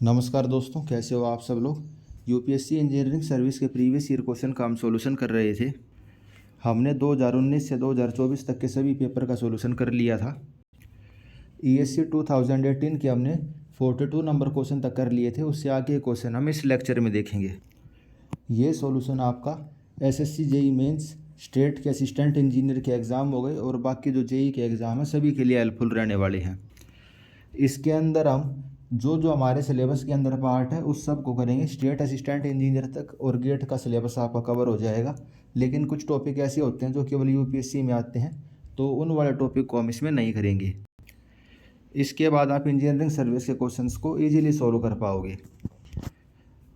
नमस्कार दोस्तों, कैसे हो आप सब लोग। यूपीएससी इंजीनियरिंग सर्विस के प्रीवियस ईयर क्वेश्चन का हम सॉल्यूशन कर रहे थे। हमने 2019 से 2024 तक के सभी पेपर का सॉल्यूशन कर लिया था। ईएससी 2018 के हमने 42 नंबर क्वेश्चन तक कर लिए थे। उससे आगे क्वेश्चन हम इस लेक्चर में देखेंगे। ये सॉल्यूशन आपका एसएससी जेई मेंस स्टेट के असिस्टेंट इंजीनियर के एग्ज़ाम हो गए और बाकी जो जेई के एग्ज़ाम है सभी के लिए हेल्पफुल रहने वाले हैं। इसके अंदर हम जो हमारे सिलेबस के अंदर पार्ट है उस सब को करेंगे स्टेट असिस्टेंट इंजीनियर तक, और गेट का सिलेबस आपका कवर हो जाएगा। लेकिन कुछ टॉपिक ऐसे होते हैं जो केवल यूपीएससी में आते हैं, तो उन वाले टॉपिक को हम इसमें नहीं करेंगे। इसके बाद आप इंजीनियरिंग सर्विस के क्वेश्चंस को ईजिली सॉल्व कर पाओगे।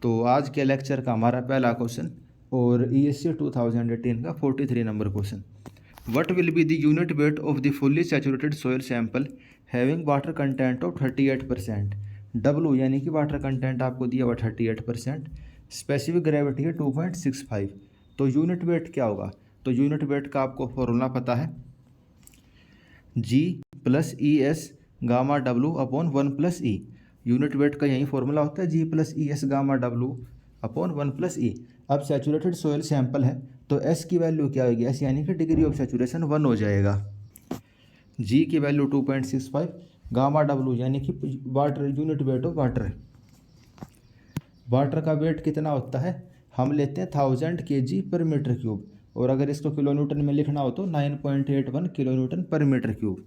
तो आज के लेक्चर का हमारा पहला क्वेश्चन और ईएससी 2018 का 43 number question. What will be the unit weight of the fully saturated soil sample having water content of 38%? W यानी कि वाटर कंटेंट आपको दिया हुआ 38%, स्पेसिफिक ग्रेविटी है 2.65। तो यूनिट वेट क्या होगा? तो यूनिट वेट का आपको फॉर्मूला पता है, G plus E S gamma W upon 1+E। Unit weight का यही फॉर्मूला होता है, G plus E S gamma W upon 1+E। अब सैचुरेटेड सोयल सैंपल है तो S की वैल्यू क्या होगी? S यानी कि डिग्री ऑफ सैचुरेशन 1 हो जाएगा। G की वैल्यू 2.65, गामा डब्लू यानी कि water unit weight of water. Water का वेट कितना होता है? हम लेते हैं 1000 kg पर मीटर क्यूब, और अगर इसको किलो न्यूटन में लिखना हो तो 9.81 किलो न्यूटन पर मीटर क्यूब।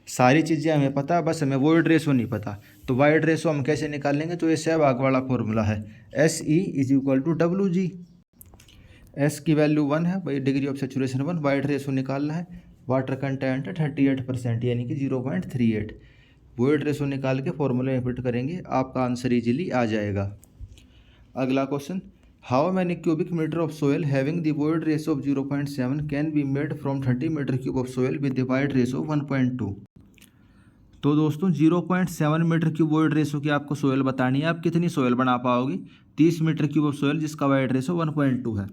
सारी चीज़ें हमें पता, बस हमें वॉइड रेशो नहीं पता। तो वॉइड रेशो हम कैसे निकालेंगे? तो ये सहभाग वाला फॉर्मूला है, SE = WG। S की वैल्यू 1 है भाई, degree of saturation 1, wide ratio निकालना है, वाटर कंटेंट है 38% यानी कि 0.38। वॉइड रेशो निकाल के फॉर्मूले में फिट करेंगे, आपका आंसर इजीली आ जाएगा। अगला question, how many cubic metre of soil having the void ratio of 0.7 can be made from 30 metre cube of soil with the void ratio 1.2। तो दोस्तों 0.7 मीटर क्यूब वॉइड रेशो की आपको soil बतानी है। आप कितनी सोयल बना पाओगे? 30 मीटर क्यूब ऑफ सोयल जिसका वाइड रेशो 1.2 है।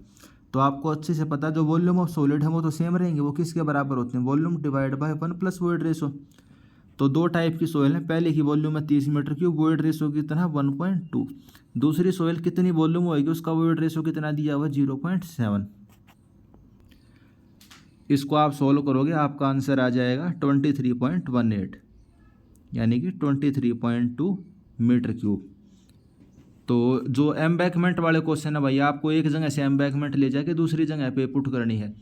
तो आपको अच्छे से पता है जो वॉल्यूम ऑफ सॉलिड है वो तो सेम रहेंगे, वो किसके बराबर होते हैं? Volume divide by 1 plus void ratio. तो दो टाइप की सोयल है, पहले की वॉल्यूम है 30 मीटर क्यूब, वॉइड रेशो कितना? 1.2। दूसरी सोयल कितनी वॉल्यूम होगी, उसका वॉइड रेशो कितना दिया हुआ? 0.7। इसको आप सोल्व करोगे, आपका आंसर आ जाएगा 23.18 यानी कि 23.2 मीटर क्यूब। तो जो एम्बैकमेंट वाले क्वेश्चन है भाई, आपको एक जगह से एम्बैकमेंट ले जाके दूसरी जगह पे पुट करनी है,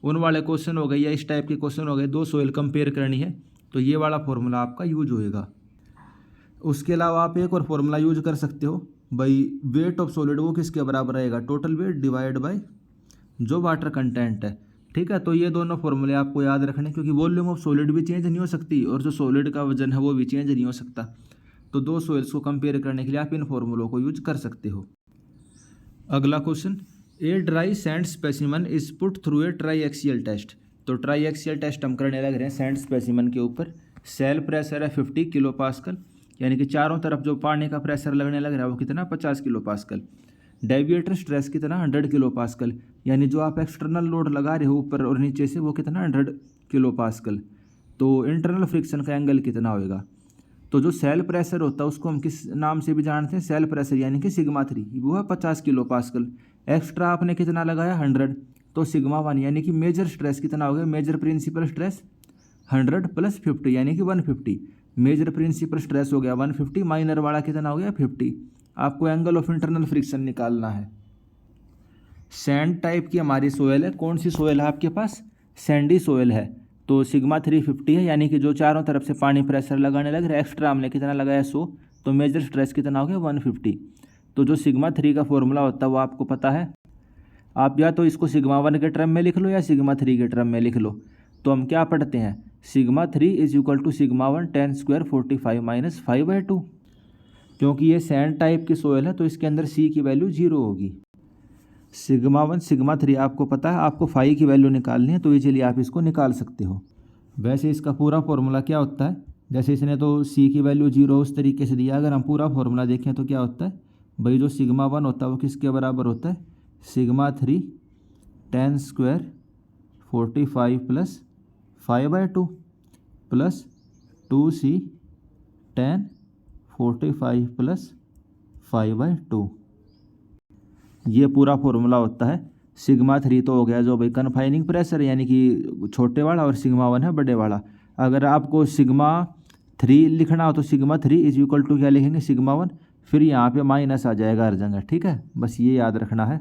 उन वाले क्वेश्चन हो गए या इस टाइप के क्वेश्चन हो गए, दो सोइल कंपेयर करनी है, तो ये वाला फॉर्मूला आपका यूज होएगा। उसके अलावा आप एक और फॉर्मूला यूज कर सकते हो भाई, वेट ऑफ सॉलिड वो किसके बराबर रहेगा? टोटल वेट डिवाइड बाय जो वाटर कंटेंट है। ठीक है, तो ये दोनों फॉर्मूले आपको याद रखने, क्योंकि वॉल्यूम ऑफ सॉलिड भी चेंज नहीं हो सकती और जो सॉलिड का वजन है वो भी चेंज नहीं हो सकता। तो दो सोइल्स को कंपेयर करने के लिए आप इन फॉर्मूलों को यूज कर सकते हो। अगला question, a dry sand specimen is put through a triaxial test. तो ट्राई एक्सियल टेस्ट हम करने लग रहे हैं सैंड स्पेसिमन के ऊपर। सेल प्रेशर है 50 किलो पास्कल, यानी कि चारों तरफ जो पानी का प्रेशर लगने लग रहा है वो कितना? 50 किलो पास्कल। डेविएटर स्ट्रेस कितना? 100 किलो पास्कल, यानी जो आप एक्सटर्नल लोड लगा रहे हो ऊपर और नीचे से वो कितना? 100 किलो पास्कल। तो इंटरनल फ्रिक्शन का एंगल कितना होएगा? तो जो सेल प्रेशर होता है उसको हम किस नाम से भी जानते हैं? सेल प्रेशर यानी कि सिग्मा 3, वो है 50 किलो पास्कल। एक्स्ट्रा आपने कितना लगाया? 100, तो सिग्मा 1 यानी कि मेजर स्ट्रेस कितना हो गया? मेजर प्रिंसिपल स्ट्रेस 100 + 50 यानी कि 150। मेजर प्रिंसिपल स्ट्रेस हो गया 150, माइनर वाला कितना हो गया? 50। आपको एंगल ऑफ इंटरनल फ्रिक्शन निकालना है। सैंड टाइप की हमारी सोयल है। कौन सी सोयल है आपके पास? सैंडी सोयल है। तो सिग्मा 350 है, यानी कि जो चारों तरफ से पानी प्रेशर लगाने लग रहा है, एक्स्ट्रा हमने कितना लगाया? 100, तो मेजर स्ट्रेस कितना हो गया? 150। तो जो सिग्मा 3 का फॉर्मूला होता है वो आपको पता है। आप या तो इसको सिग्मा 1 के टर्म में लिख लो या सिग्मा 3 के टर्म में लिख लो। तो हम क्या पढ़ते हैं? Sigma 3 = sigma 1 10² 45 - 5/2। क्योंकि ये सैंड टाइप की सोयल है तो इसके अंदर सी की वैल्यू 0 होगी। सिग्मा 1 सिग्मा 3 आपको पता है, आपको फाई की वैल्यू निकालनी है, तो इजीली आप इसको निकाल सकते हो। वैसे इसका पूरा फॉर्मूला क्या होता है? जैसे इसने तो सी की वैल्यू 0 उस तरीके से दिया, अगर हम पूरा फॉर्मूला देखें तो क्या होता है भाई? जो सिग्मा 1 होता है वो किसके बराबर होता है? Sigma 3 10² 45 + 5/2 plus 2C 10 45 + 5/2। ये पूरा फॉर्मूला होता है। सिग्मा 3 तो हो गया जो भाई कन्फाइनिंग प्रेशर यानी कि छोटे वाला, और सिग्मा 1 है बड़े वाला। अगर आपको सिग्मा 3 लिखना हो तो सिग्मा 3 इज इक्वल टू क्या लिखेंगे, सिग्मा 1, फिर यहाँ पे माइनस आ जाएगा हर जगह, ठीक है, बस ये याद रखना है।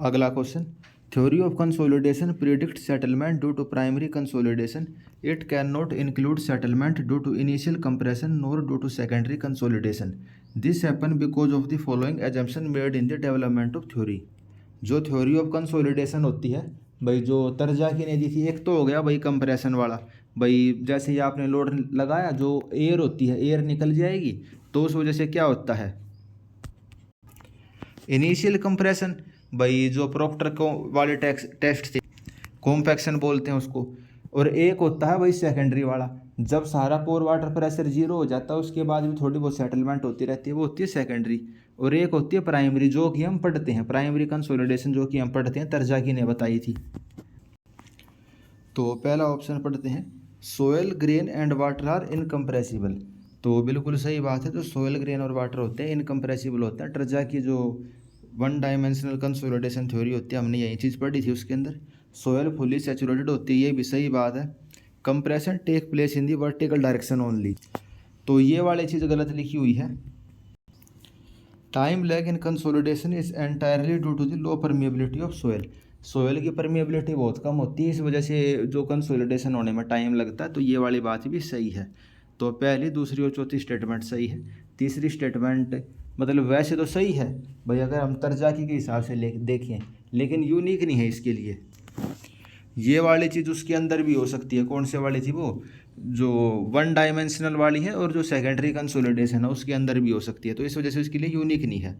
अगला question, theory of consolidation predict settlement due to primary consolidation, it can not include settlement due to initial compression nor due to secondary consolidation, this happen because of the following assumption made in the development of theory. जो theory of consolidation होती है भाई, जो तरजाकी ने दी थी, एक तो हो गया भाई कंप्रेशन वाला, भाई जैसे ही आपने लोड लगाया जो एयर होती है एयर निकल जाएगी, तो उस वजह से क्या होता है इनिशियल कंप्रेशन, भाई जो प्रोक्टर को वाले टेस्ट थे कॉम्पैक्शन बोलते हैं उसको। और एक होता है भाई सेकेंडरी वाला, जब सारा पोर वाटर प्रेशर जीरो हो जाता है उसके बाद भी थोड़ी बहुत सेटलमेंट होती रहती है, वो होती है सेकेंडरी। और एक होती है प्राइमरी जो कि हम पढ़ते हैं, प्राइमरी कंसोलिडेशन जो कि हम पढ़ते हैं, तरजाकी ने बताई थी। तो पहला ऑप्शन पढ़ते हैं, soil grain and water are incompressible. तो बिल्कुल सही बात है, जो सोयल ग्रेन और वाटर होते हैं इनकम्प्रेसिबल होता है। तरजाकी जो वन डायमेंशनल कंसोलिडेशन थ्योरी होती है, हमने यही चीज़ पढ़ी थी, उसके अंदर सोयल फुली सैचुरेटेड होती है, ये भी सही बात है। Compression take place in the vertical direction only, तो ये वाली चीज़ गलत लिखी हुई है। Time lag in consolidation is entirely due to the low permeability of soil, soil की परमिएबिलिटी बहुत कम होती है, इस वजह से जो कंसोलिडेशन होने में टाइम लगता है, तो ये वाली बात भी सही है। तो पहली, दूसरी और चौथी स्टेटमेंट सही है। तीसरी स्टेटमेंट मतलब वैसे तो सही है भाई अगर हम तरजाकी के हिसाब से देखें, लेकिन यूनिक नहीं है इसके लिए। ये वाली चीज़ उसके अंदर भी हो सकती है, कौन से वाली थी वो, जो वन डायमेंशनल वाली है, और जो सेकेंडरी कंसोलिडेशन है उसके अंदर भी हो सकती है, तो इस वजह से उसके लिए यूनिक नहीं है।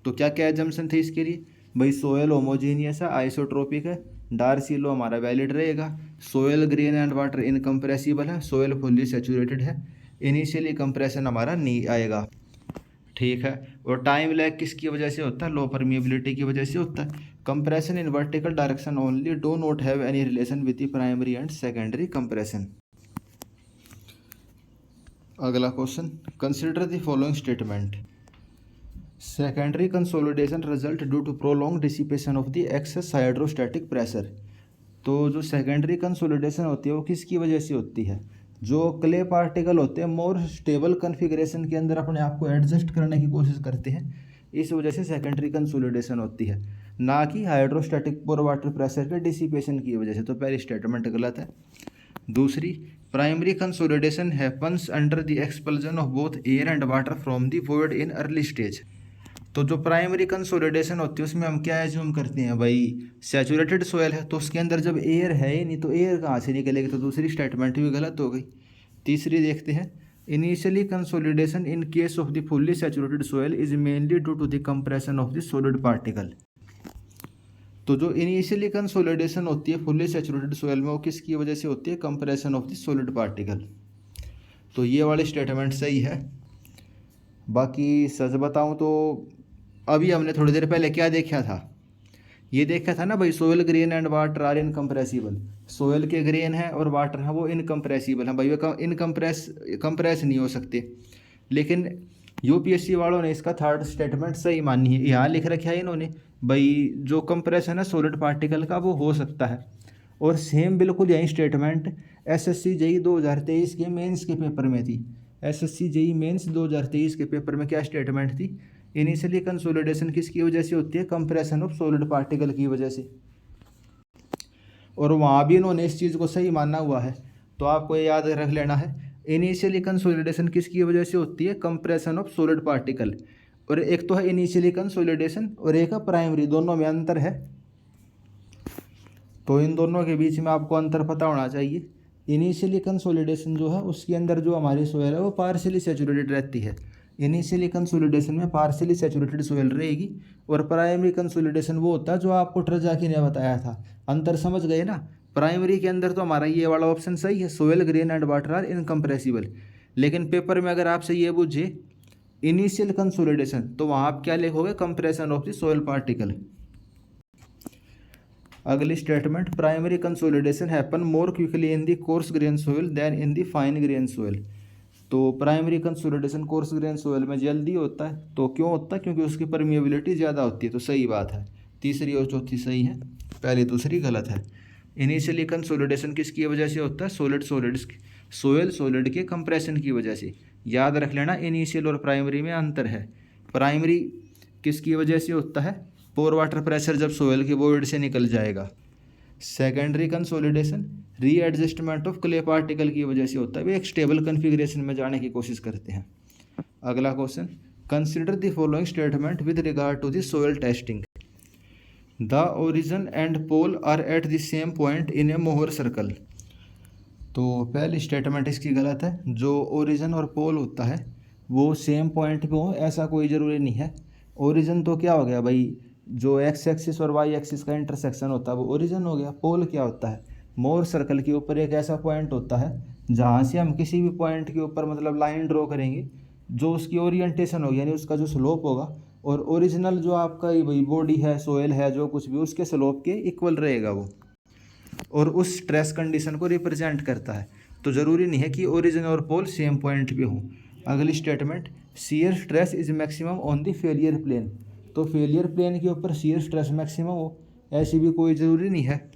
तो क्या क्या एजम्पशन थे इसके लिए, भाई सोयल होमोजीनियस है, आइसोट्रोपिक है, डार्सी लॉ हमारा वैलिड रहेगा, soil grain and water incompressible है, सोयल फुल्ली सैचुरेटेड है, इनिशियली कंप्रेशन हमारा नहीं आएगा, ठीक है। और टाइम लैग किसकी वजह से होता है, लो परमिएबिलिटी की वजह से होता है। Compression in vertical direction only do not have any relation with the primary and secondary compression. अगला question, consider the following statement, secondary consolidation result due to prolong dissipation of the excess hydrostatic pressure. तो जो secondary consolidation होती है वो किसकी वजह से होती है, जो क्ले पार्टिकल होते हैं मोर स्टेबल कन्फिग्रेशन के अंदर अपने आप को एडजस्ट करने की कोशिश करते हैं, इस वजह से सेकेंडरी कंसोलिडेशन होती है, ना कि हाइड्रोस्टैटिक पोर वाटर प्रेशर के डिसिपेशन की वजह से। तो पहली स्टेटमेंट गलत है। दूसरी, primary consolidation happens under the expulsion of both air and water from the void in early stage. तो जो प्राइमरी कंसोलिडेशन होती है उसमें हम क्या एज्यूम करते हैं भाई, सैचुरेटेड सोयल है तो उसके अंदर जब एयर है ही नहीं तो एयर कहाँ से निकलेगी, तो दूसरी स्टेटमेंट भी गलत हो गई। तीसरी देखते हैं, initially consolidation in case of the fully saturated soil is mainly due to the compression of the solid particle. तो जो इनिशियली कंसोलिडेशन होती है फुल्ली सैचुरेटेड सोयल में, वो किसकी वजह से होती है, compression of the solid particle. तो ये वाली स्टेटमेंट सही है। बाकी सच बताऊं तो अभी हमने थोड़ी देर पहले क्या देखा था, ये देखा था ना भाई, soil grain and water are incompressible, soil के ग्रेन है और वाटर है वो इनकम्प्रेसिबल है भाई, वो कंप्रेस नहीं हो सकते। लेकिन यूपीएससी वालों ने इसका थर्ड स्टेटमेंट सही मानी है, यहाँ लिख रखा है इन्होंने भाई जो कंप्रेशन है सॉलिड पार्टिकल का वो हो सकता है। और सेम बिल्कुल यही स्टेटमेंट एसएससी जेई 2023 के मेंस के पेपर में थी। एसएससी जेई मेंस 2023 के पेपर में क्या स्टेटमेंट थी, इनिशियली कंसोलिडेशन किसकी वजह से होती है, कंप्रेशन ऑफ सॉलिड पार्टिकल की वजह से। और वहाँ भी इन्होंने इस चीज़ को सही माना हुआ है, तो आपको ये याद रख लेना है, इनिशियली कंसोलिडेशन किसकी वजह से होती है, कंप्रेशन ऑफ सॉलिड पार्टिकल। और एक तो है इनिशियली कंसोलिडेशन और एक है प्राइमरी, दोनों में अंतर है, तो इन दोनों के बीच में आपको अंतर पता होना चाहिए। इनिशियली कंसोलिडेशन जो है उसके अंदर जो हमारी सोयल है वो पार्शियली सैचुरेटेड रहती है, इनिशियली कंसोलिडेशन में पार्शियली सैचुरेटेड सोयल रहेगी। और प्राइमरी कंसोलिडेशन वो होता है जो आपको ट्रजाकी ने बताया था। अंतर समझ गए ना, प्राइमरी के अंदर तो हमारा ये वाला ऑप्शन सही है, soil grain and water are incompressible. लेकिन पेपर में अगर आपसे ये पूछे इनिशियल कंसोलिडेशन, तो वहाँ आप क्या लिखोगे, compression of the soil particle. अगली statement, primary consolidation happen more quickly in the coarse grain soil than in the fine grain soil. तो primary consolidation coarse grain soil में जल्दी होता है। तो क्यों होता है? क्योंकि उसकी परमिएबिलिटी ज़्यादा होती है। तो सही बात है, तीसरी और चौथी सही है, पहली दूसरी गलत है। इनिशियली कंसोलिडेशन किसकी वजह से होता है? सोयल सॉलिड के कंप्रेशन की वजह से। याद रख लेना, इनिशियल और प्राइमरी में अंतर है। प्राइमरी किसकी वजह से होता है? पोर वाटर प्रेशर जब सोयल के वॉइड से निकल जाएगा। Secondary consolidation readjustment of clay particle की वजह से होता है। वे एक स्टेबल कन्फिग्रेशन में जाने की कोशिश करते हैं। अगला question, consider the following statement with regard to the soil testing. The origin and pole are at the same point in a Mohr circle. तो पहली स्टेटमेंट इसकी गलत है। जो ओरिजिन और पोल होता है वो सेम पॉइंट पे हो ऐसा कोई ज़रूरी नहीं है। ओरिजिन तो क्या हो गया भाई, जो एक्स एक्सिस और वाई एक्सिस का इंटरसेक्शन होता है वो ओरिजिन हो गया। पोल क्या होता है? मोहर सर्कल के ऊपर एक ऐसा पॉइंट होता है जहाँ से हम किसी भी पॉइंट के ऊपर मतलब लाइन ड्रॉ करेंगे, जो उसकी ओरिएंटेशन होगी यानी उसका जो स्लोप होगा, और ओरिजिनल जो आपका भाई बॉडी है, सोयल है, जो कुछ भी उसके स्लोप के इक्वल रहेगा वो, और उस स्ट्रेस कंडीशन को रिप्रेजेंट करता है। तो ज़रूरी नहीं है कि ओरिजिन और पोल सेम पॉइंट पे हों। अगली statement, shear stress is maximum on the failure plane. तो फेलियर प्लेन के ऊपर शियर स्ट्रेस मैक्सिमम हो ऐसी भी कोई ज़रूरी नहीं है।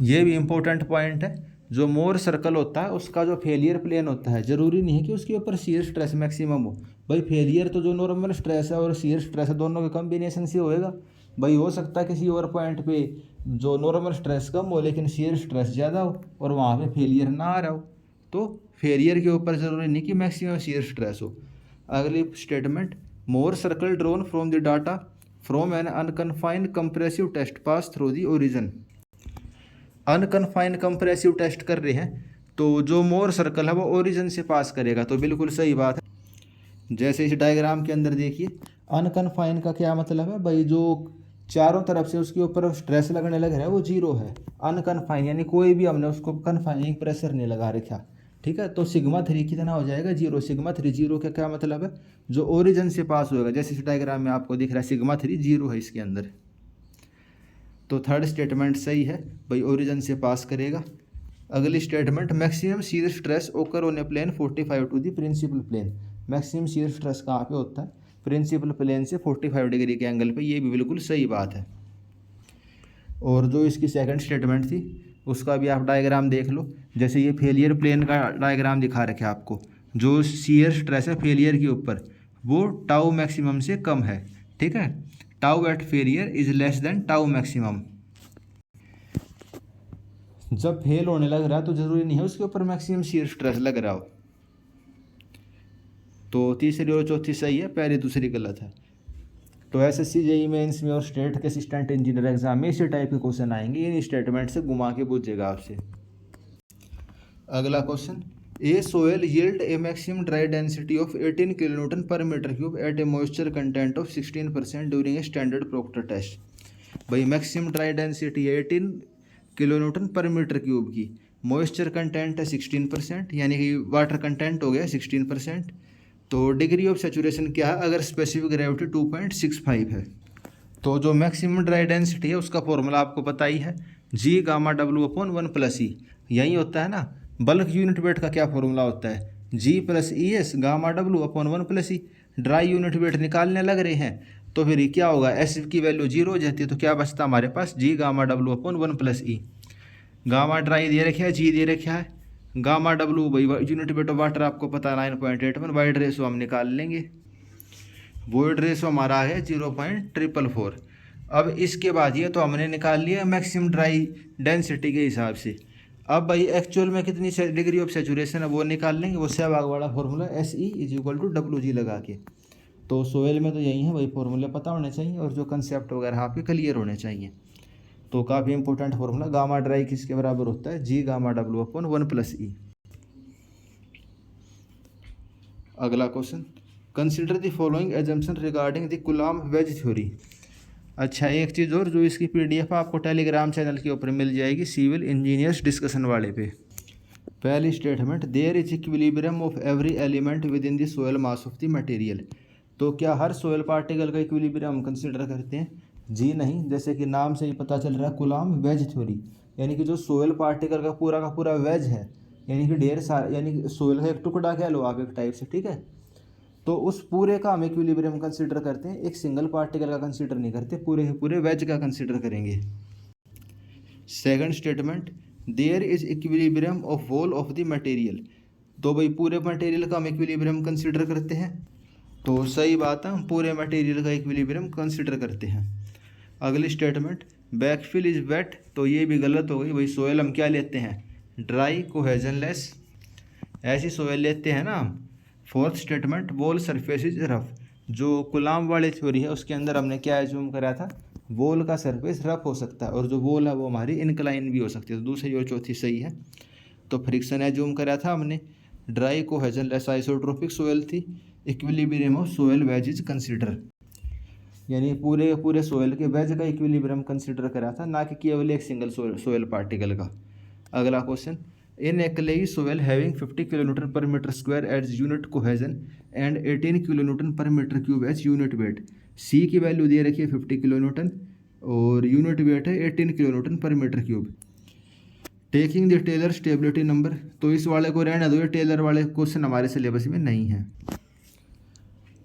ये भी इम्पोर्टेंट पॉइंट है। जो मोर सर्कल होता है उसका जो फेलियर प्लेन होता है ज़रूरी नहीं है कि उसके ऊपर शियर स्ट्रेस मैक्सिमम हो। भाई फेलियर तो जो नॉर्मल स्ट्रेस है और शियर स्ट्रेस है दोनों के कॉम्बिनेशन से होएगा। भाई हो सकता है किसी और पॉइंट पे जो नॉर्मल स्ट्रेस कम हो लेकिन शियर स्ट्रेस ज़्यादा हो और वहाँ पे फेलियर ना आ रहा हो। तो फेलियर के ऊपर ज़रूरी नहीं कि मैक्सिमम शियर स्ट्रेस हो। अगली statement, Mohr circle drawn from the data from an unconfined compressive test pass through the origin. Unconfined compressive test कर रहे हैं तो जो मोर सर्कल है वो ओरिजिन से पास करेगा। तो बिल्कुल सही बात है। जैसे इस डायग्राम के अंदर देखिए, अनकन्फाइंड का क्या मतलब है? भाई जो चारों तरफ से उसके ऊपर स्ट्रेस लगने लग रहा है वो जीरो है। अनकन्फाइंड यानी कोई भी हमने उसको कन्फाइनिंग प्रेशर नहीं लगा रखा, ठीक है। तो सिग्मा 3 कितना हो जाएगा? जीरो। सिग्मा 3 जीरो का क्या मतलब है? जो ओरिजिन से पास होएगा। जैसे इस डायग्राम में आपको दिख रहा है सिग्मा 3 जीरो है इसके अंदर। तो थर्ड स्टेटमेंट सही है, भाई ओरिजिन से पास करेगा। अगली statement, maximum shear stress occur on a plane 45 to the principal plane. Maximum shear stress कहाँ पे होता है? प्रिंसिपल प्लेन से 45 डिग्री के एंगल पे। ये भी बिल्कुल सही बात है। और जो इसकी सेकंड स्टेटमेंट थी उसका भी आप डायग्राम देख लो। जैसे ये फेलियर प्लेन का डायग्राम दिखा रखे आपको, जो शियर स्ट्रेस है फेलियर के ऊपर वो टाउ मैक्सिमम से कम है, ठीक है। Tau at failure is less than tau maximum. जब फेल होने लग रहा है तो ज़रूरी नहीं है उसके ऊपर मैक्सिमम शियर स्ट्रेस लग रहा हो। तो तीसरी और चौथी सही है, पहली दूसरी गलत है। तो एसएससी जेईई मेंस में और स्टेट के असिस्टेंट इंजीनियर एग्जाम में इसी टाइप के क्वेश्चन आएंगे। इन स्टेटमेंट से घुमा के पूछेगा आपसे। अगला question, a soil yield a maximum dry density of 18 kilonewton per metre cube at a moisture content of 16% during a standard Proctor test. भाई maximum dry density 18 kilonewton per metre cube की, moisture content है 16%, यानी कि water content हो गया 16%। तो degree of saturation क्या है? अगर स्पेसिफिक ग्रेविटी 2.65 है तो जो मैक्सिमम ड्राई डेंसिटी है उसका फॉर्मूला आपको पता ही है, G gamma W upon 1+E। यही होता है ना। बल्क यूनिट वेट का क्या फॉर्मूला होता है? G+ES gamma W upon 1+E। Dry unit weight निकालने लग रहे हैं तो फिर ये क्या होगा? एस की वैल्यू 0 हो जाती है। तो क्या बचता हमारे पास? G gamma W upon 1+E। Gamma dry दे रखा है, जी दे रखा है, गामा डब्ल्यू भाई यूनिट वेट ऑफ वाटर आपको पता है 9.81। वाइड रेशो हम निकाल लेंगे, वॉइड रेशो हमारा है 0.444। अब इसके बाद ये तो हमने निकाल लिया मैक्सिमम ड्राई डेंसिटी के हिसाब से। अब भाई एक्चुअल में कितनी डिग्री ऑफ सेचुरेशन है वो निकाल लेंगे, वो सहवाग वाला फॉर्मूला SE = WG लगा के। तो सोयल में तो यही है भाई, फॉर्मूले पता होने चाहिए और जो कंसेप्ट वगैरह आपके क्लियर होने चाहिए। तो काफ़ी इंपॉर्टेंट फॉर्मूला, गामा ड्राई किसके बराबर होता है? G gamma W upon 1+E। अगला question, consider the following assumption regarding the Coulomb wedge theory. अच्छा, एक चीज़ और, जो इसकी PDF आपको टेलीग्राम चैनल के ऊपर मिल जाएगी सिविल इंजीनियर्स डिस्कशन वाले पे। पहली statement, there is equilibrium of every element within the soil mass of the material. तो क्या हर सोयल पार्टिकल का इक्विलिब्रियम हम कंसिडर करते हैं? जी नहीं। जैसे कि नाम से ही पता चल रहा है कूलॉम वेज थ्योरी, यानी कि जो सोयल पार्टिकल का पूरा वेज है यानी कि ढेर सारा, यानी कि सोयल का एक टुकड़ा कह लो आप एक टाइप से, ठीक है। तो उस पूरे का हम इक्विलिब्रियम कंसिडर करते हैं, एक सिंगल पार्टिकल का कंसिडर नहीं करते, पूरे के पूरे वेज का कंसिडर करेंगे। Second statement, there is equilibrium of whole of the material. तो भाई पूरे मटेरियल का हम इक्विलिब्रियम कंसिडर करते हैं, तो सही बात है, हम पूरे मटेरियल का इक्विलिब्रियम कंसिडर करते हैं। अगली स्टेटमेंट, बैकफिल इज वेट। तो ये भी गलत हो गई भाई, सोयल हम क्या लेते हैं, ड्राई कोहेजनलेस, ऐसी सोयल लेते हैं ना हम। Fourth statement, wall surface is rough. जो कुलाम वाली थ्योरी है उसके अंदर हमने क्या एज्यूम करा था, वॉल का सरफेस रफ हो सकता है और जो वॉल है वो हमारी इनक्लाइन भी हो सकती है, तो दूसरी और चौथी सही है। तो फ्रिक्शन एज्यूम करा था हमने, ड्राई कोहेजनलेस आइसोट्रोपिक सोयल थी, equilibrium of soil wedge is consider, यानी पूरे पूरे सोयल के वेज का इक्विलिब्रियम कंसिडर करा था, ना कि केवल एक सिंगल सोयल पार्टिकल का। अगला question, in a clayey soil having 50 kilonewton per metre square as unit cohesion and 18 kilonewton per metre cube as unit weight. C की वैल्यू दे रखी है 50 किलोन्यूटन और यूनिट वेट है 18 kilonewton per metre cube. Taking the Taylor stability number, तो इस वाले को रहने दो, ये टेलर वाले क्वेश्चन हमारे सिलेबस में नहीं है।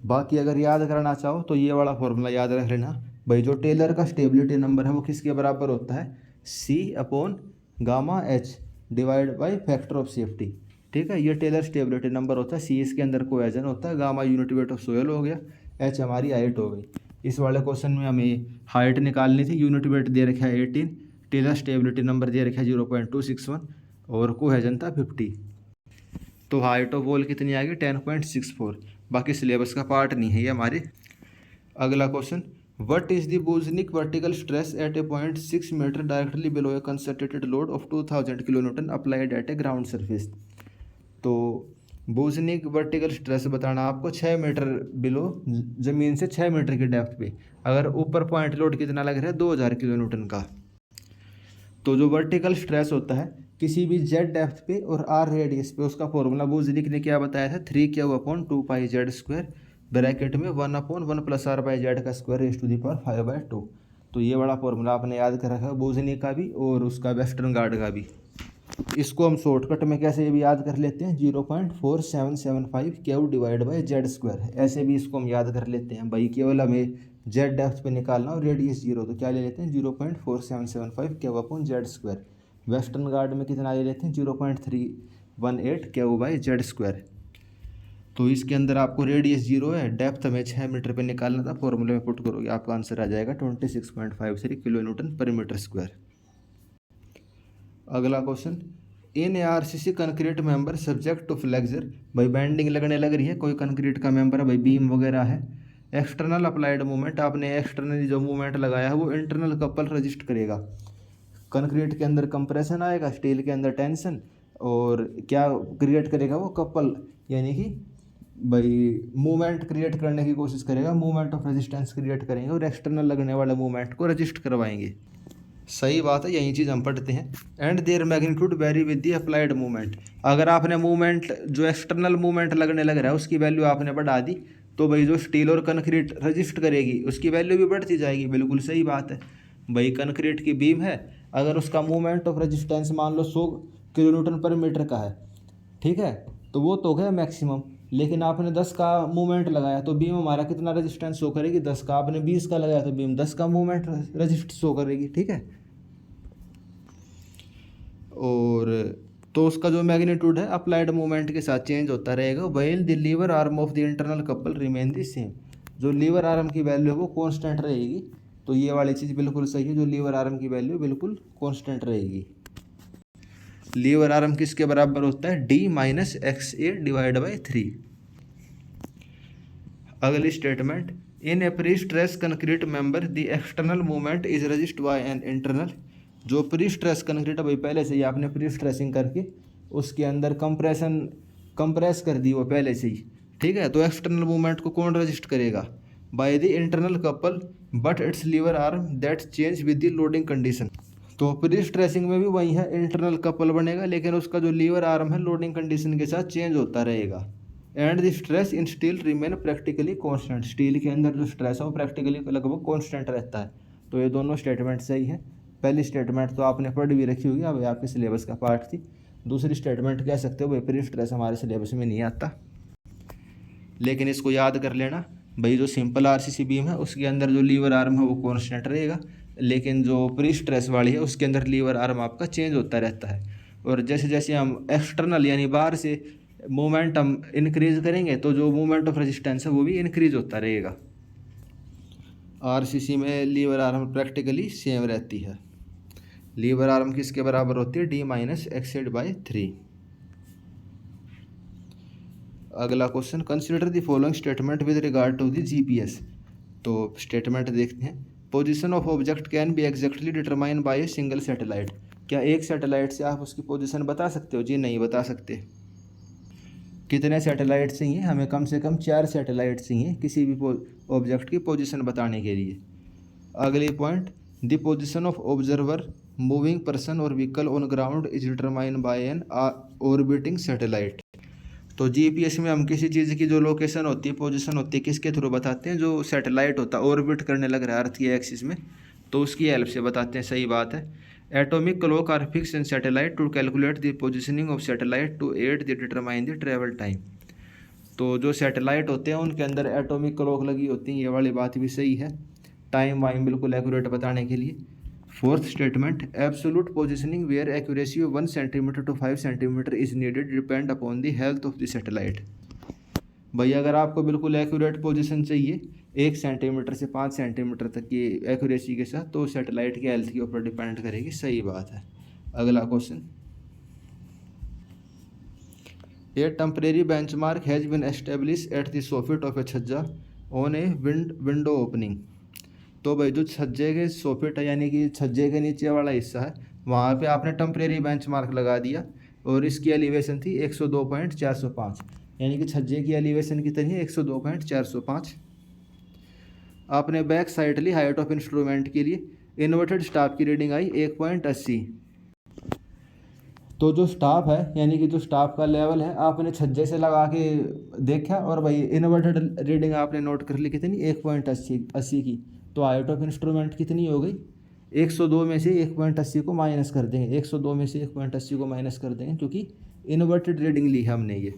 बाकी अगर याद करना चाहो तो ये वाला फॉर्मूला याद रख लेना भाई, जो टेलर का स्टेबिलिटी नंबर है वो किसके बराबर होता है, C/Γ/H divide by factor of safety, ठीक है। ये टेलर स्टेबिलिटी नंबर होता है, C इसके अंदर कोहेजन होता है, gamma unit weight of soil हो गया, H हमारी हाइट हो गई। इस वाले क्वेश्चन में हमें हाइट निकालनी थी, यूनिट वेट दे रखा है 18, टेलर स्टेबिलिटी नंबर दे रखा है 0.261 और कोहेजन था 50। तो हाइट ऑफ वॉल कितनी आ गई 10.64। बाकी सिलेबस का पार्ट नहीं है ये हमारे। अगला question, what is the Boussinesq vertical stress at a point 6 metre directly below a concentrated load of 2000 kilonewton applied at a ground surface. तो बूजनिक वर्टिकल स्ट्रेस बताना आपको 6 मीटर बिलो, ज़मीन से 6 मीटर की डेप्थ पे, अगर ऊपर पॉइंट लोड कितना लग रहा है 2000 किलोन्यूटन का। तो जो वर्टिकल स्ट्रेस होता है किसी भी जेड डेप्थ पे और आर रेडियस पे, उसका फॉर्मूला बूजनिक ने क्या बताया था, 3Q/2πz² ब्रैकेट में 1/1 + r/z का square raise to the power 5/2। तो ये बड़ा फॉर्मूला आपने याद कर रखा है बूजनिक का भी और उसका वेस्टर्न गार्ड का भी। इसको हम शॉर्टकट में कैसे भी याद कर लेते हैं, 0.4775 Q डिवाइड बाई Z², ऐसे भी इसको हम याद कर लेते हैं भाई। केवल हमें जेड डेप्थ पे निकालना और रेडियस 0, तो क्या ले लेते हैं 0.4775 Q/Z²। वेस्टर्न गार्ड में कितना ले लेते हैं 0.318 Q/Z²। तो इसके अंदर आपको रेडियस 0 है, डेप्थ हमें 6 मीटर पे निकालना था, फॉर्मूले में पुट करोगे आपका आंसर आ जाएगा 26.53 किलोन्यूटन पर मीटर स्क्वायर। अगला question, in ARCC concrete member subject to flexure, भाई बैंडिंग लगने लग रही है, कोई कंक्रीट का मेंबर है भाई, बीम वगैरह है, एक्सटर्नल अप्लाइड मूवमेंट, आपने एक्सटर्नली जो मूवमेंट लगाया है वो इंटरनल कपल रजिस्ट करेगा। कंक्रीट के अंदर कंप्रेशन आएगा, स्टील के अंदर टेंशन, और क्या क्रिएट करेगा वो कपल, यानी कि भाई मूवमेंट क्रिएट करने की कोशिश करेगा, मूवमेंट ऑफ रेजिस्टेंस क्रिएट करेंगे और एक्सटर्नल लगने वाले मूवमेंट को रजिस्ट करवाएंगे। सही बात है, यही चीज़ हम पढ़ते हैं। And there magnitude very with the applied movement, अगर आपने मूवमेंट जो एक्सटर्नल मूवमेंट लगने लग रहा है उसकी वैल्यू आपने बढ़ा दी, तो भाई जो स्टील और कंक्रीट रजिस्ट करेगी उसकी वैल्यू भी बढ़ती जाएगी। बिल्कुल सही बात है भाई, कंक्रीट की बीम है, अगर उसका मूवमेंट ऑफ रेजिस्टेंस मान लो 100 किलोन्यूटन पर मीटर का है, ठीक है, तो वो तो गया मैक्सिमम, लेकिन आपने 10 का मूवमेंट लगाया तो बीम हमारा कितना रेजिस्टेंस शो करेगी 10 का, आपने 20 का लगाया तो बीम 10 का मूवमेंट रेजिस्ट शो करेगी, ठीक है। और तो उसका जो मैग्नीट्यूड है अप्लाइड मूवमेंट के साथ चेंज होता रहेगा। While the lever arm of the internal couple remain the same, जो लीवर आर्म की वैल्यू है वो कांस्टेंट रहेगी। तो ये वाली चीज़ बिल्कुल सही है, जो लीवर आर्म की वैल्यू बिल्कुल कांस्टेंट रहेगी। लीवर आर्म किसके बराबर होता है, D - XA डिवाइड बाई 3। अगली statement, in a pre stress concrete member the external movement is resist by an internal, जो प्री स्ट्रेस कंक्रीट है भाई पहले से ही आपने प्री स्ट्रेसिंग करके उसके अंदर कंप्रेस कर दी वो पहले से ही, ठीक है, तो एक्सटर्नल मूवमेंट को कौन रजिस्ट करेगा, by the internal couple but its lever arm that change with the loading condition. तो प्री स्ट्रेसिंग में भी वही है, इंटरनल कपल बनेगा, लेकिन उसका जो लीवर आर्म है लोडिंग कंडीशन के साथ चेंज होता रहेगा। And the stress in steel remain practically constant, steel के अंदर जो स्ट्रेस है वो प्रैक्टिकली लगभग कांस्टेंट रहता है। तो ये दोनों स्टेटमेंट सही है। पहली स्टेटमेंट तो आपने पढ़ भी रखी होगी, अब आपके सिलेबस का पार्ट थी। दूसरी स्टेटमेंट कह सकते हो भाई प्री स्ट्रेस हमारे सिलेबस में नहीं आता, लेकिन इसको याद कर लेना भाई जो सिंपल आरसीसी बीम है उसके अंदर जो लीवर आर्म है वो कॉन्स्टेंट रहेगा, लेकिन जो प्री स्ट्रेस वाली है उसके अंदर लीवर आर्म आपका चेंज होता रहता है। और जैसे जैसे हम एक्सटर्नल यानी बाहर से मोमेंट हम इंक्रीज करेंगे तो जो मोमेंट ऑफ रेजिस्टेंस है वो भी इंक्रीज होता रहेगा। आरसीसी में लीवर आर्म प्रैक्टिकली सेम रहती है। लीवर आर्म किसके बराबर होती है? d minus x/3। अगला question, consider the following statement with regard to the GPS. तो स्टेटमेंट देखते हैं। Position of object can be exactly determine by a single satellite. क्या एक सैटेलाइट से आप उसकी पोजीशन बता सकते हो? जी नहीं बता सकते। कितने सैटेलाइट चाहिए? हमें कम से कम 4 सैटेलाइट चाहिए किसी भी ऑब्जेक्ट की पोजीशन बताने के लिए। अगली point, the position of observer moving person और vehicle on ground is determine by an orbiting satellite. तो जीपीएस में हम किसी चीज़ की जो लोकेशन होती है, पोजीशन होती है, किसके थ्रू बताते हैं? जो सैटेलाइट होता है ऑर्बिट करने लग रहा है अर्थ की एक्सिस में, तो उसकी हेल्प से बताते हैं। सही बात है। Atomic clock are fix in satellite to calculate the positioning of satellite to add the determine the travel time. तो जो सैटेलाइट होते हैं उनके अंदर एटॉमिक क्लॉक लगी होती है, ये वाली बात भी सही है, टाइम वाइम बिल्कुल एक्यूरेट बताने के लिए। Fourth statement, absolute positioning where accuracy of 1 centimetre to 5 centimetre is needed depend upon the health of the satellite. भाई अगर आपको बिल्कुल एक्यूरेट पोजीशन चाहिए 1 सेंटीमीटर से 5 सेंटीमीटर तक की एक्यूरेसी के साथ, तो सैटेलाइट की हेल्थ के ऊपर डिपेंड करेगी। सही बात है। अगला question, a temporary benchmark has been establish at the soffit of a chhajja on a window opening. तो भाई जो छज्जे के सोफिट है यानी कि छज्जे के नीचे वाला हिस्सा है, वहाँ पे आपने टेम्परेरी बेंचमार्क लगा दिया और इसकी एलिवेशन थी 102.405, यानी कि छज्जे की एलिवेशन कितनी है? 102.405। आपने बैक साइडली हाइट ऑफ इंस्ट्रूमेंट के लिए इन्वर्टेड स्टाफ की रीडिंग आई 1.80। तो जो स्टाफ है यानी कि जो स्टाफ का लेवल है आपने छज्जे से लगा के देखा और भाई इन्वर्टेड रीडिंग आपने नोट कर ली कितनी? 1.80 की। तो हाइट ऑफ इंस्ट्रूमेंट कितनी हो गई? 102 में से 1.80 को माइनस कर देंगे, 102 में से 1.80 को माइनस कर देंगे क्योंकि इन्वर्टेड रीडिंग ली है हमने ये।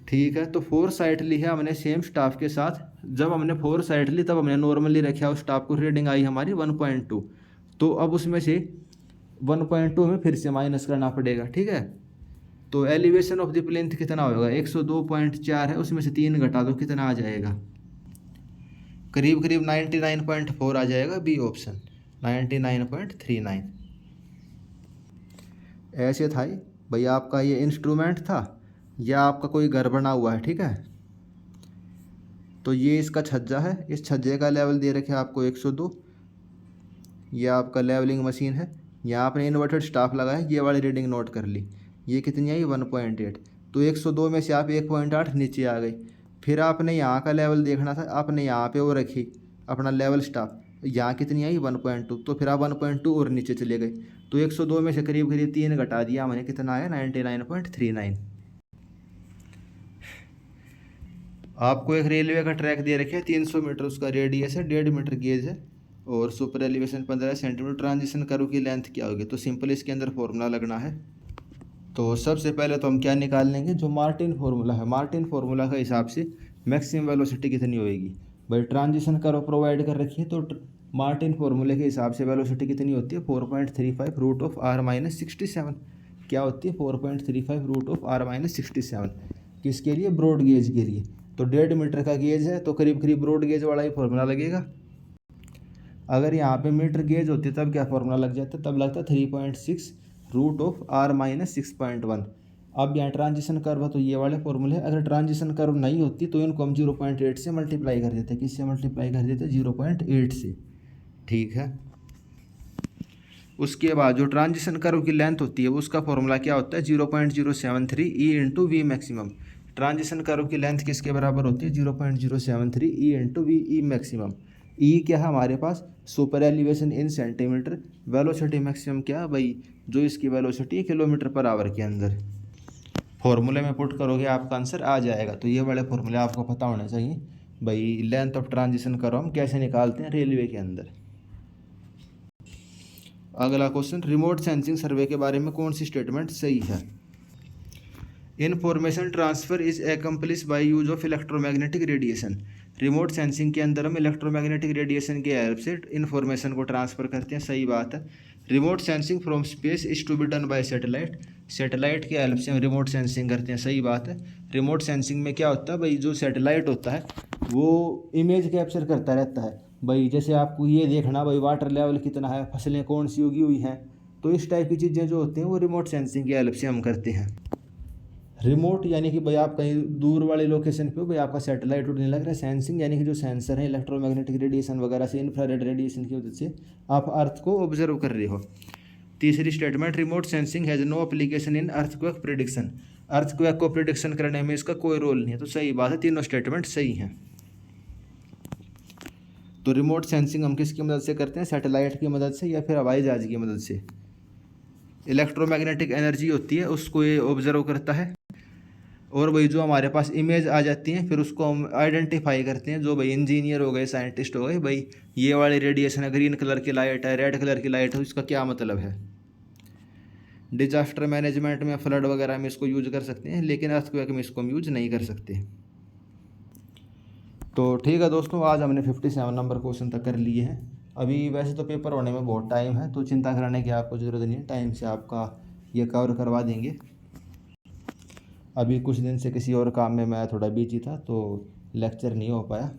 ठीक है, तो 4 साइड ली है हमने सेम स्टाफ के साथ। जब हमने 4 साइड ली तब हमने नॉर्मली रखा उस स्टाफ को, रीडिंग आई हमारी 1.2। तो अब उसमें से 1.2 में फिर से माइनस करना पड़ेगा। ठीक है, तो एलिवेशन ऑफ द प्लिंथ कितना होगा? 102.4 है, उसमें से 3 घटा दो, कितना आ जाएगा? करीब करीब 99.4 आ जाएगा। B option 99.39। ऐसे था भाई आपका ये इंस्ट्रूमेंट था या आपका कोई घर बना हुआ है। ठीक है, तो ये इसका छज्जा है, इस छज्जे का लेवल दे रखे आपको 102। ये आपका लेवलिंग मशीन है, यहाँ आपने इन्वर्टेड स्टाफ लगाया, ये वाली रीडिंग नोट कर ली, ये कितनी आई? 1.8। तो 102 में से आप 1.8 नीचे आ गई। फिर आपने यहाँ का लेवल देखना था, आपने यहाँ पे वो रखी अपना लेवल स्टाफ, यहाँ कितनी आई? 1.2। तो फिर आप 1.2 और नीचे चले गए, तो 102 में से करीब करीब 3 घटा दिया मैंने, कितना आया? 99.39। आपको एक रेलवे का ट्रैक दे रखे 300 मीटर उसका रेडियस है, 1.5 मीटर गेज है और super elevation 15 centimetre. Transition curve की लेंथ क्या होगी? तो सिंपल इसके अंदर फॉर्मूला लगना है। तो सबसे पहले तो हम क्या निकाल लेंगे? जो मार्टिन फार्मूला है, मार्टिन फार्मूला के हिसाब से मैक्सिमम वेलोसिटी कितनी होएगी? भाई ट्रांजिशन कर्व प्रोवाइड कर रखी है, तो मार्टिन फार्मूले के हिसाब से वेलोसिटी कितनी होती है? 4.35 रूट ऑफ r माइनस 67। क्या होती है? 4.35 रूट ऑफ r माइनस 67। किसके लिए? ब्रॉड गेज के लिए। तो 1.5 मीटर का गेज है तो करीब करीब ब्रॉड गेज वाला ही फॉर्मूला लगेगा। अगर यहाँ पे मीटर गेज होती तब क्या फॉर्मूला लग जाता? तब लगता 3.6 रूट ऑफ r माइनस 6.1। अब यहाँ ट्रांजिशन कर्व है तो ये वाले फॉर्मूले है। अगर ट्रांजिशन कर्व नहीं होती तो इनको हम 0.8 से मल्टीप्लाई कर देते। किससे मल्टीप्लाई कर देते? 0.8 से। ठीक है, उसके बाद जो ट्रांजिशन कर्व की लेंथ होती है उसका फॉर्मूला क्या होता है? 0.073 E into V maximum. Transition curve की लेंथ किसके बराबर होती है? 0.073 E into V E maximum. E क्या है हमारे पास? Super elevation in centimetre. Velocity maximum क्या है भाई? जो इसकी वेलोसिटी किलोमीटर पर आवर के अंदर। फॉर्मूले में पुट करोगे आपका आंसर आ जाएगा। तो ये वाले फॉर्मूले आपको पता होने चाहिए। भाई लेंथ ऑफ ट्रांजिशन कर्व हम कैसे निकालते हैं रेलवे के अंदर। अगला क्वेश्चन, रिमोट सेंसिंग सर्वे के बारे में कौन सी स्टेटमेंट सही है? Information transfer is accomplish by use of electromagnetic radiation. Remote sensing के अंदर हम इलेक्ट्रोमैग्नेटिक रेडिएशन की हेल्प से इन्फॉर्मेशन को ट्रांसफ़र करते हैं, सही बात है। Remote sensing from space is to be done by satellite. Satellite की हेल्प से हम रिमोट सेंसिंग करते हैं, सही बात है। रिमोट सेंसिंग में क्या होता है भाई, जो सैटेलाइट होता है वो इमेज कैप्चर करता रहता है भाई, जैसे आपको ये देखना भाई वाटर लेवल कितना है, फसलें कौन सी उगी हुई हैं, तो इस टाइप की चीज़ें जो होती हैं वो रिमोट सेंसिंग की हेल्प से हम करते हैं। रिमोट यानी कि भाई आप कहीं दूर वाले लोकेशन पे हो, भाई आपका सैटेलाइट उड़ने लग रहा है। सेंसिंग यानी कि जो सेंसर है इलेक्ट्रोमैग्नेटिक रेडिएशन वगैरह से, इंफ्रारेड रेडिएशन की वजह से आप अर्थ को ऑब्जर्व कर रहे हो। तीसरी statement, remote sensing has no application in earthquake prediction. Earthquake को प्रिडिक्शन करने में इसका कोई रोल नहीं है, तो सही बात है, तीनों स्टेटमेंट सही हैं। तो रिमोट सेंसिंग हम किसकी मदद से करते हैं? सैटेलाइट की मदद से या फिर हवाई जहाज की मदद से। इलेक्ट्रोमैग्नेटिक एनर्जी होती है उसको ये ऑब्जर्व करता है, और भाई जो हमारे पास इमेज आ जाती है फिर उसको हम आइडेंटिफाई करते हैं। जो भाई इंजीनियर हो गए, साइंटिस्ट हो गए, भाई ये वाली रेडिएशन है, ग्रीन कलर की लाइट है, रेड कलर की लाइट है, इसका क्या मतलब है। डिजास्टर मैनेजमेंट में, फ्लड वगैरह में इसको यूज कर सकते हैं, लेकिन अर्थक्वेक में इसको हम यूज नहीं कर सकते। तो ठीक है दोस्तों, आज हमने 57 नंबर क्वेश्चन तक कर लिए हैं। अभी वैसे तो पेपर होने में बहुत टाइम है, तो चिंता कराने की आपको ज़रूरत नहीं है, टाइम से आपका ये कवर करवा देंगे। अभी कुछ दिन से किसी और काम में मैं थोड़ा बिजी था, तो लेक्चर नहीं हो पाया।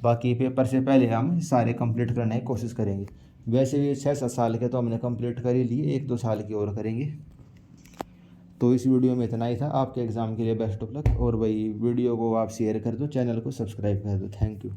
बाकी पेपर से पहले हम सारे कंप्लीट करने की कोशिश करेंगे। वैसे भी 6-7 साल के तो हमने कंप्लीट कर ही लिए, 1-2 साल की और करेंगे। तो इस वीडियो में इतना ही था। आपके एग्ज़ाम के लिए बेस्ट ऑफ लक, और भाई वीडियो को आप शेयर कर दो, चैनल को सब्सक्राइब कर दो। Thank you.